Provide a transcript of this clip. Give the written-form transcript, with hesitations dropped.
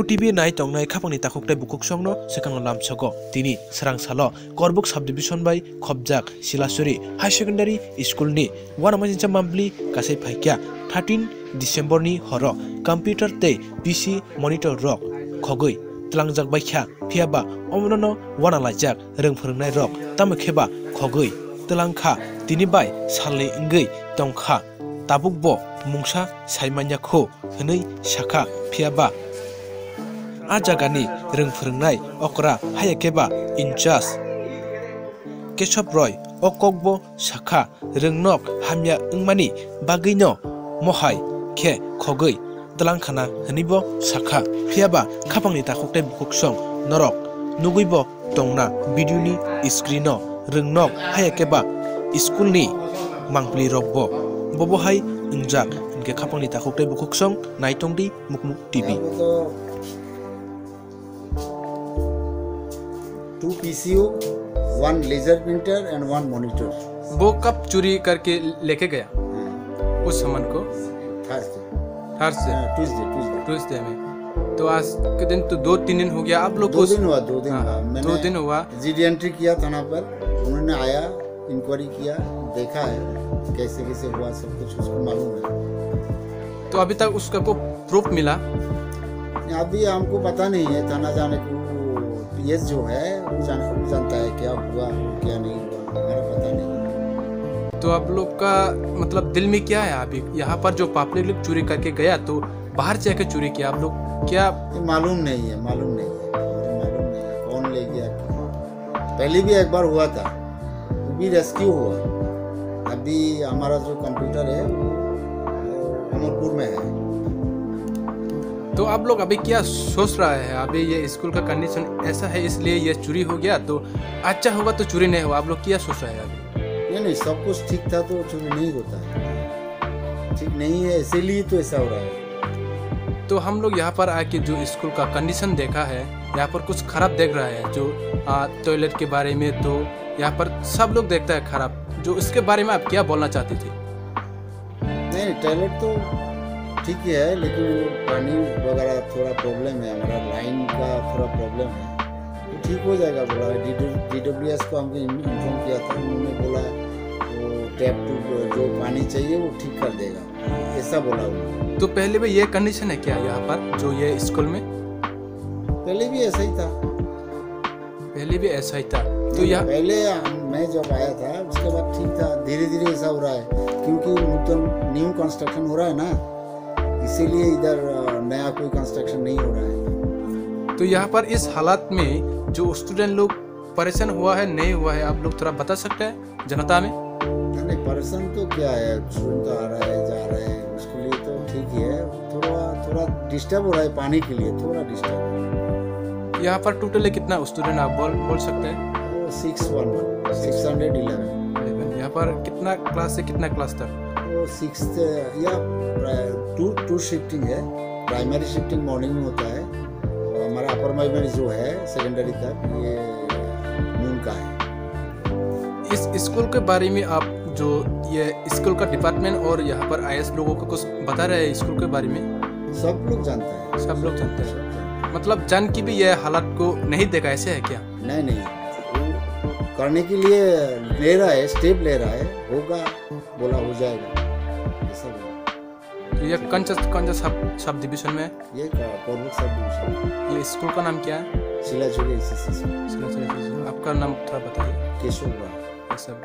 Mukmu TV nai tongnai khapangni takuktai bukuk songno sekang lamchago tini srangsalo Korbuk subdivision by Khobjak Silasuri High Secondary School ni wanamajincha mambli kasai phaikya 13 December ni horo computer te PC monitor rok khogoi tlangjak baikha phiaba omnono wanalajak rengphorngnai rok tamokheba khogoi tlangkha tini bai salai ingei tongkha tabukbo mungsa saimanya kho hनै shakha phiaba ajagani rengphorngnai okra hayakeba incharge Keshop Roy okokbo shakha rengnok hamya ingmani bagino mohai khe khogoi tlangkhana hnibo shakha phiaba khapangni takuktai bukuksong norok nuguibo tongna video ni screen no rengnok hayakeba school ni mangpli rokbo bobohai ingjak inke khapangni takuktai bukuksong naitongdi Mukmu TV 2 PCO 1 laser printer and 1 monitor वो कब चोरी करके लेके गया उस सामान को Thursday Tuesday में तो आज के दिन तो 2-3 दिन हो गया आप लोग 2 दिन हुआ 2 दिन हुआ मैंने 2 दिन हुआ जीडी एंट्री किया थाना पर उन्होंने आया इंक्वायरी किया देखा है कैसे कैसे हुआ सब कुछ उसको मालूम है तो अभी तक उसका को प्रूफ मिला अभी हमको पता नहीं है थाना जाने को पीएस जो है वो जानता है क्या हुआ क्या नहीं हुआ हमारा पता नहीं तो आप लोग का मतलब दिल में क्या है अभी यहाँ पर जो पब्लिक लोग चोरी करके गया तो बाहर जाके चोरी किया आप लोग क्या मालूम नहीं है कौन ले गया पहले भी एक बार हुआ था वो भी रेस्क्यू हुआ अभी हमारा जो कंप्यूटर है अमरपुर में है तो आप लोग अभी क्या सोच रहा है अभी ये स्कूल का कंडीशन ऐसा है इसलिए ये चोरी हो गया तो अच्छा होगा तो चोरी नहीं हुआ आप लोग क्या सोच रहे हैं अभी नहीं सब कुछ ठीक था तो चोरी नहीं होता है ठीक नहीं है इसीलिए तो ऐसा हो रहा है तो हम लोग यहाँ पर आके जो स्कूल का कंडीशन देखा है यहाँ पर कुछ खराब देख रहा है जो टॉयलेट के बारे में तो यहाँ पर सब लोग देखता है खराब जो इसके बारे में आप क्या बोलना चाहते थे नहीं टॉयलेट तो ठीक ही है लेकिन पानी वगैरह थोड़ा प्रॉब्लम है हमारा लाइन का थोड़ा प्रॉब्लम है तो ठीक हो जाएगा बोला DWS को हमको इन्फॉर्म किया था उन्होंने बोला वो टैप ट्यूब जो पानी चाहिए वो ठीक कर देगा ऐसा बोला उन्होंने तो पहले भी ये कंडीशन है क्या यहाँ पर जो ये स्कूल में पहले भी ऐसा ही था तो यहाँ पहले मैं जब आया था उसके बाद ठीक था धीरे धीरे ऐसा हो रहा है क्योंकि न्यू कंस्ट्रक्शन हो रहा है ना इसीलिए इधर नया कोई कंस्ट्रक्शन नहीं हो रहा है तो यहाँ पर इस हालात में जो स्टूडेंट लोग परेशान हुआ है नहीं हुआ है आप लोग थोड़ा बता सकते हैं जनता में नहीं परेशान तो क्या है स्टूडेंट तो आ रहा है जा रहा है उसके लिए तो ठीक ही है थोड़ा डिस्टर्ब हो रहा है पानी के लिए थोड़ा डिस्टर्ब यहाँ पर टोटल कितना स्टूडेंट आप बोल सकते हैं 611 यहाँ पर कितना क्लास से कितना क्लास तक वो 6th या 2 शिफ्टिंग है प्राइमरी शिफ्टिंग मॉर्निंग में होता है और हमारा अपर प्राइमरी जो है सेकेंडरी तक ये नून का है इस स्कूल के बारे में आप जो ये स्कूल का डिपार्टमेंट और यहाँ पर IS लोगों को कुछ बता रहे हैं स्कूल के बारे में सब लोग जानते हैं मतलब जान की भी ये हालात को नहीं देखा ऐसे है क्या नहीं करने के लिए ले रहा है स्टेप ले रहा है होगा बोला हो जाएगा ऐसा तो ये कौन सा सब डिवीजन में ये कोरबुक सब डिवीजन ये स्कूल का नाम क्या है सिलाचुरी आपका नाम थोड़ा बताइए केशव सब